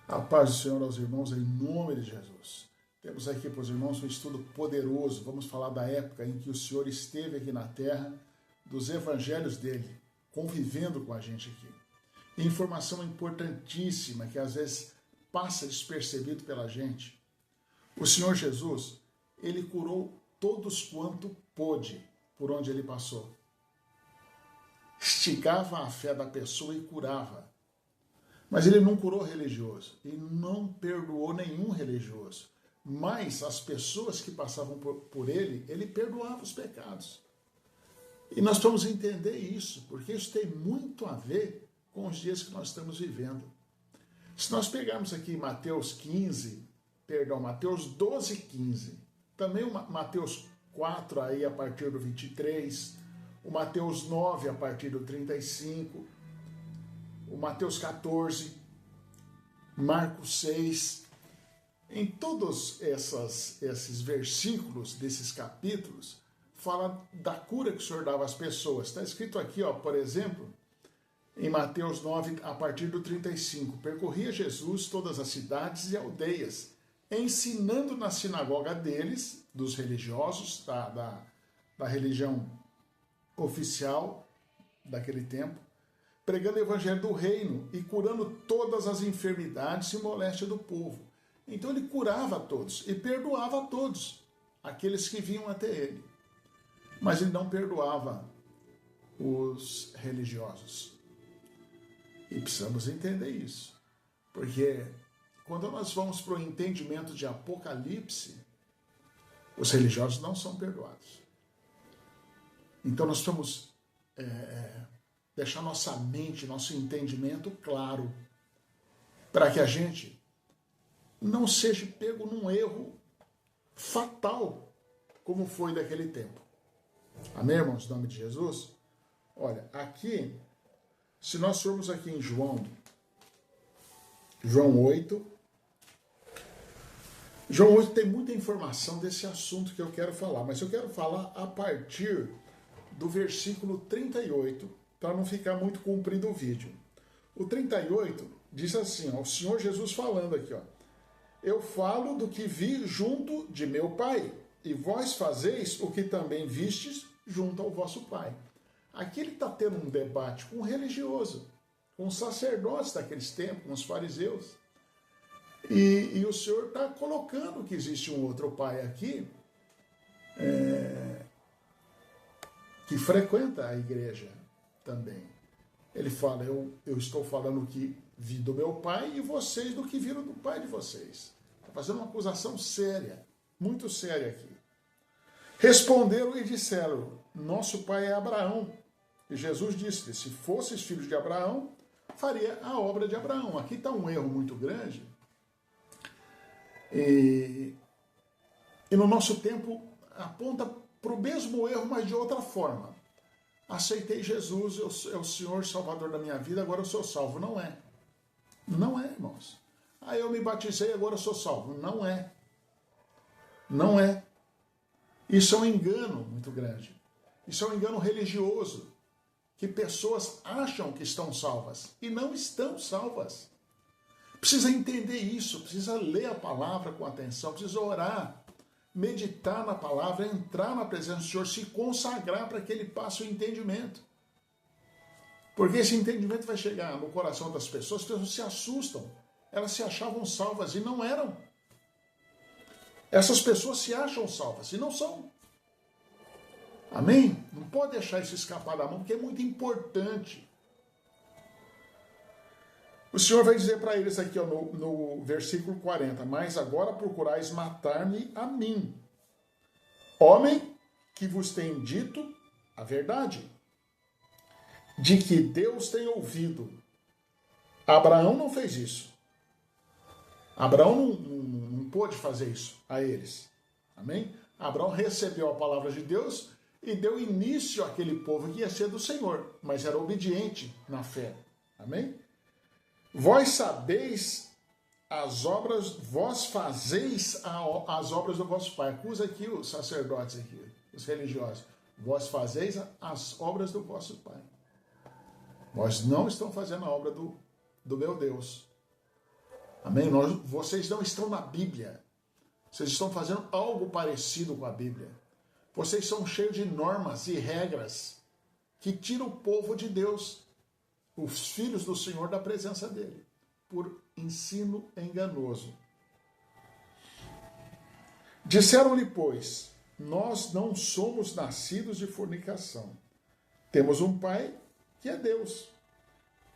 A paz do Senhor aos irmãos, em nome de Jesus. Temos aqui para os irmãos um estudo poderoso. Vamos falar da época em que o Senhor esteve aqui na terra, dos evangelhos dele, convivendo com a gente aqui. Informação importantíssima que às vezes passa despercebido pela gente. O Senhor Jesus, ele curou todos quanto pôde por onde ele passou. Esticava a fé da pessoa e curava. Mas ele não curou religioso e não perdoou nenhum religioso. Mas as pessoas que passavam por ele, ele perdoava os pecados. E nós vamos entender isso, porque isso tem muito a ver com os dias que nós estamos vivendo. Se nós pegarmos aqui Mateus 12, 15, também o Mateus 4 aí a partir do 23, o Mateus 9 a partir do 35, o Mateus 14, Marcos 6, em todos esses versículos desses capítulos, fala da cura que o Senhor dava às pessoas. Está escrito aqui, ó, por exemplo, em Mateus 9, a partir do 35, percorria Jesus todas as cidades e aldeias, ensinando na sinagoga deles, dos religiosos, da religião oficial daquele tempo, pregando o evangelho do reino e curando todas as enfermidades e moléstia do povo. Então ele curava a todos e perdoava a todos, aqueles que vinham até ele. Mas ele não perdoava os religiosos. E precisamos entender isso. Porque quando nós vamos para o entendimento de Apocalipse, os religiosos não são perdoados. Então nós precisamos deixar nossa mente, nosso entendimento claro, para que a gente não seja pego num erro fatal, como foi daquele tempo. Amém, irmãos? Em nome de Jesus? Olha, aqui, se nós formos aqui em João 8, João 8 tem muita informação desse assunto que eu quero falar, mas eu quero falar a partir do versículo 38, para não ficar muito comprido o vídeo. O 38 diz assim, ó, o Senhor Jesus falando aqui, ó, eu falo do que vi junto de meu Pai, e vós fazeis o que também vistes junto ao vosso Pai. Aqui ele está tendo um debate com um religioso, com os sacerdotes daqueles tempos, com os fariseus. E o Senhor está colocando que existe um outro Pai aqui, que frequenta a igreja também. Ele fala, eu estou falando o que vi do meu pai e vocês do que viram do pai de vocês. Está fazendo uma acusação séria, muito séria aqui. Responderam e disseram, nosso pai é Abraão. E Jesus disse, se fosseis filhos de Abraão, faria a obra de Abraão. Aqui está um erro muito grande. E no nosso tempo aponta para o mesmo erro, mas de outra forma. Aceitei Jesus, é o Senhor Salvador da minha vida, agora eu sou salvo. Não é. Não é, irmãos. Aí eu me batizei, agora eu sou salvo. Não é. Não é. Isso é um engano muito grande. Isso é um engano religioso. Que pessoas acham que estão salvas e não estão salvas. Precisa entender isso, precisa ler a palavra com atenção, precisa orar, meditar na palavra, entrar na presença do Senhor, se consagrar para que Ele passe o entendimento. Porque esse entendimento vai chegar no coração das pessoas, as pessoas se assustam. Elas se achavam salvas e não eram. Essas pessoas se acham salvas e não são. Amém? Não pode deixar isso escapar da mão, porque é muito importante. O Senhor vai dizer para eles aqui ó, no versículo 40, mas agora procurais matar-me a mim, homem que vos tem dito a verdade, de que Deus tem ouvido. Abraão não fez isso. Abraão não pôde fazer isso a eles. Amém? Abraão recebeu a palavra de Deus e deu início àquele povo que ia ser do Senhor, mas era obediente na fé. Amém? Vós sabeis as obras, vós fazeis as obras do vosso Pai. Acusa aqui os sacerdotes, aqui, os religiosos. Vós fazeis as obras do vosso Pai. Vós não estão fazendo a obra do meu Deus. Amém? Vocês não estão na Bíblia. Vocês estão fazendo algo parecido com a Bíblia. Vocês são cheios de normas e regras que tiram o povo de Deus, os filhos do Senhor, da presença dele, por ensino enganoso. Disseram-lhe, pois, nós não somos nascidos de fornicação. Temos um Pai que é Deus.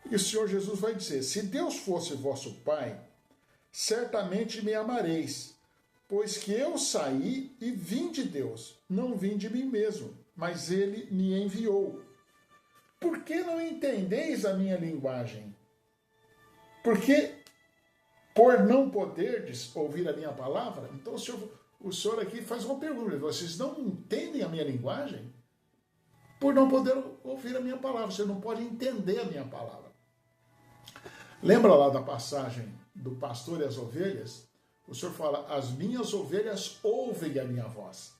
E o Senhor Jesus vai dizer, se Deus fosse vosso Pai, certamente me amareis, pois que eu saí e vim de Deus, não vim de mim mesmo, mas ele me enviou. Por que não entendeis a minha linguagem? Porque, por não poderdes ouvir a minha palavra, então o senhor aqui faz uma pergunta, vocês não entendem a minha linguagem? Por não poder ouvir a minha palavra, você não pode entender a minha palavra. Lembra lá da passagem do pastor e as ovelhas? O Senhor fala, as minhas ovelhas ouvem a minha voz.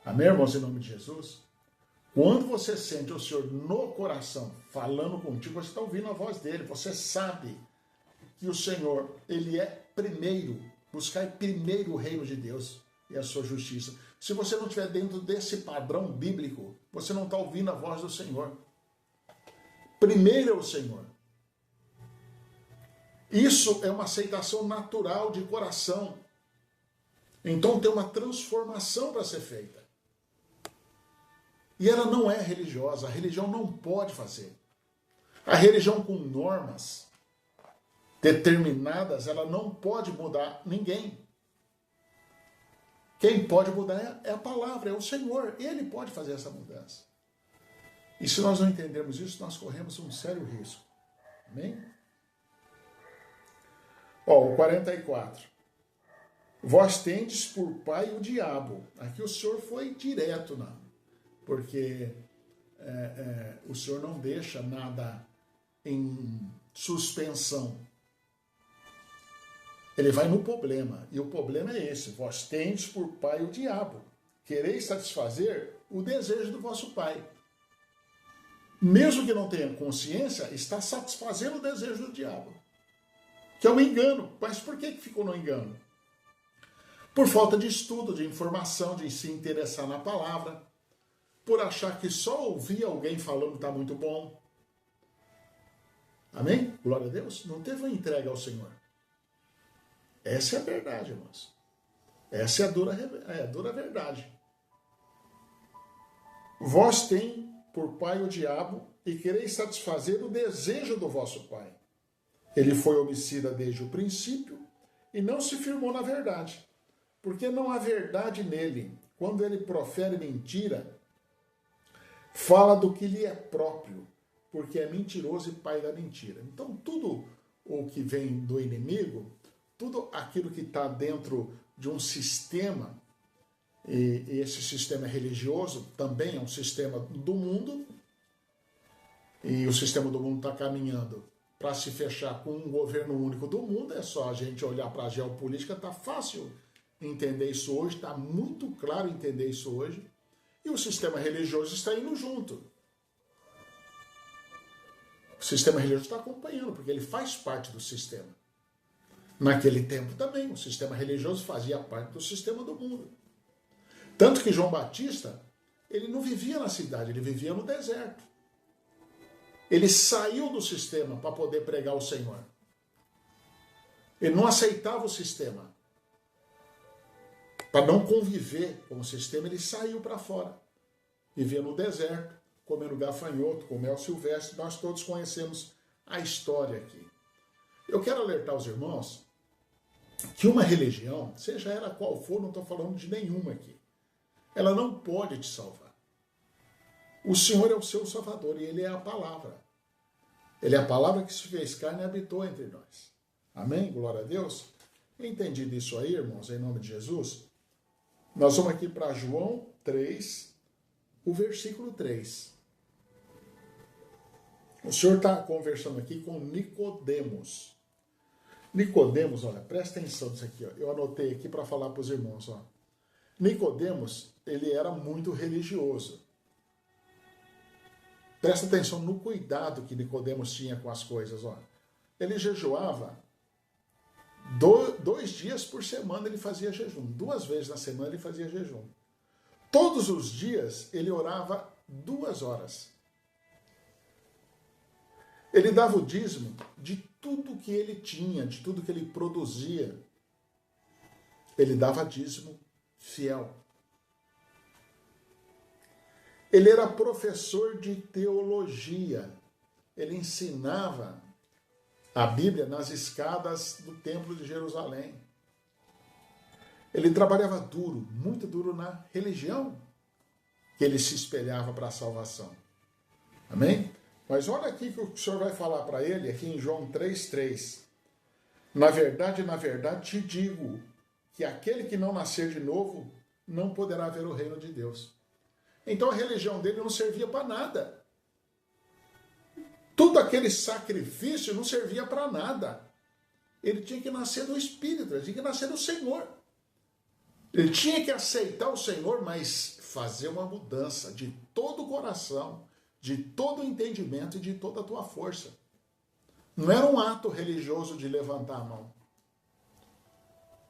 Amém, irmãos, em nome de Jesus? Quando você sente o Senhor no coração falando contigo, você está ouvindo a voz dele. Você sabe que o Senhor, ele é primeiro. Buscar primeiro o reino de Deus e a sua justiça. Se você não estiver dentro desse padrão bíblico, você não está ouvindo a voz do Senhor. Primeiro é o Senhor. Isso é uma aceitação natural de coração. Então tem uma transformação para ser feita. E ela não é religiosa. A religião não pode fazer. A religião com normas determinadas, ela não pode mudar ninguém. Quem pode mudar é a palavra, é o Senhor. Ele pode fazer essa mudança. E se nós não entendermos isso, nós corremos um sério risco. Amém? O 44. Vós tendes por pai o diabo. Aqui o Senhor foi direto, não. Porque o Senhor não deixa nada em suspensão. Ele vai no problema. E o problema é esse. Vós tendes por pai o diabo. Quereis satisfazer o desejo do vosso pai. Mesmo que não tenha consciência, está satisfazendo o desejo do diabo. Que é um engano. Mas por que ficou no engano? Por falta de estudo, de informação, de se interessar na palavra. Por achar que só ouvir alguém falando está muito bom. Amém? Glória a Deus. Não teve uma entrega ao Senhor. Essa é a verdade, irmãos. Essa é a dura verdade. Vós tem por pai o diabo e quereis satisfazer o desejo do vosso pai. Ele foi homicida desde o princípio e não se firmou na verdade, porque não há verdade nele. Quando ele profere mentira, fala do que lhe é próprio, porque é mentiroso e pai da mentira. Então, tudo o que vem do inimigo, tudo aquilo que está dentro de um sistema, e esse sistema religioso também é um sistema do mundo, e o sistema do mundo está caminhando para se fechar com um governo único do mundo. É só a gente olhar para a geopolítica, está fácil entender isso hoje, está muito claro entender isso hoje, e o sistema religioso está indo junto. O sistema religioso está acompanhando, porque ele faz parte do sistema. Naquele tempo também, o sistema religioso fazia parte do sistema do mundo. Tanto que João Batista, ele não vivia na cidade, ele vivia no deserto. Ele saiu do sistema para poder pregar o Senhor. Ele não aceitava o sistema. Para não conviver com o sistema, ele saiu para fora. Vivia no deserto, comendo gafanhoto, com mel silvestre. Nós todos conhecemos a história aqui. Eu quero alertar os irmãos que uma religião, seja ela qual for, não estou falando de nenhuma aqui, ela não pode te salvar. O Senhor é o seu Salvador e Ele é a palavra. Ele é a palavra que se fez carne e habitou entre nós. Amém? Glória a Deus. Entendido isso aí, irmãos, em nome de Jesus, nós vamos aqui para João 3, o versículo 3. O Senhor está conversando aqui com Nicodemos. Nicodemos, olha, presta atenção nisso aqui, ó. Eu anotei aqui para falar para os irmãos, ó. Nicodemos, ele era muito religioso. Presta atenção no cuidado que Nicodemos tinha com as coisas, ó. ele jejuava 2 dias por semana, ele fazia jejum. 2 vezes na semana ele fazia jejum. Todos os dias ele orava 2 horas. Ele dava o dízimo de tudo que ele tinha, de tudo que ele produzia. Ele dava dízimo fiel. Ele era professor de teologia. Ele ensinava a Bíblia nas escadas do Templo de Jerusalém. Ele trabalhava duro, muito duro na religião que ele se espelhava para a salvação. Amém? Mas olha aqui o que o Senhor vai falar para ele, aqui em João 3,3. Na verdade, te digo que aquele que não nascer de novo não poderá ver o reino de Deus. Então a religião dele não servia para nada. Tudo aquele sacrifício não servia para nada. Ele tinha que nascer do Espírito, ele tinha que nascer do Senhor. Ele tinha que aceitar o Senhor, mas fazer uma mudança de todo o coração, de todo o entendimento e de toda a tua força. Não era um ato religioso de levantar a mão.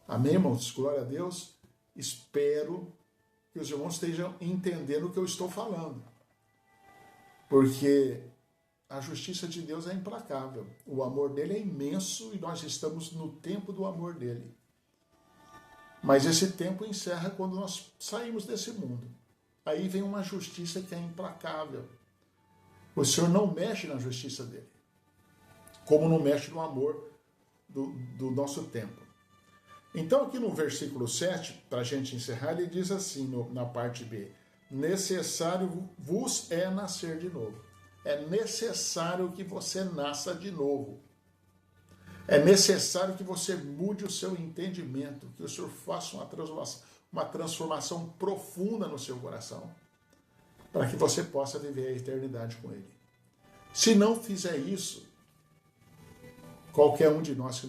Amém, irmãos? Glória a Deus. Espero que os irmãos estejam entendendo o que eu estou falando. Porque a justiça de Deus é implacável. O amor dele é imenso e nós estamos no tempo do amor dele. Mas esse tempo encerra quando nós saímos desse mundo. Aí vem uma justiça que é implacável. O Senhor não mexe na justiça dele, como não mexe no amor do nosso tempo. Então aqui no versículo 7, para a gente encerrar, ele diz assim na parte B: necessário vos é nascer de novo. É necessário que você nasça de novo. É necessário que você mude o seu entendimento, que o Senhor faça uma transformação profunda no seu coração, para que você possa viver a eternidade com Ele. Se não fizer isso, qualquer um de nós que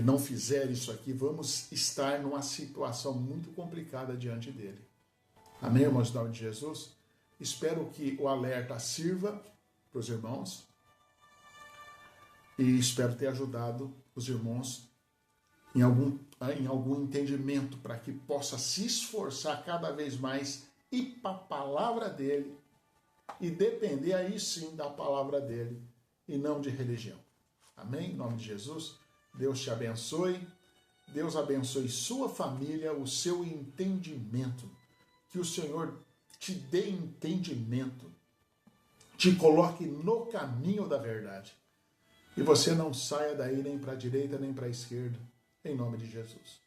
não fizer isso aqui, vamos estar numa situação muito complicada diante dele. Amém, irmãos, em nome de Jesus? Espero que o alerta sirva para os irmãos e espero ter ajudado os irmãos em algum entendimento para que possa se esforçar cada vez mais e para a palavra dele e depender aí sim da palavra dele e não de religião. Amém? Em nome de Jesus, Deus te abençoe, Deus abençoe sua família, o seu entendimento, que o Senhor te dê entendimento, te coloque no caminho da verdade e você não saia daí nem para a direita nem para a esquerda, em nome de Jesus.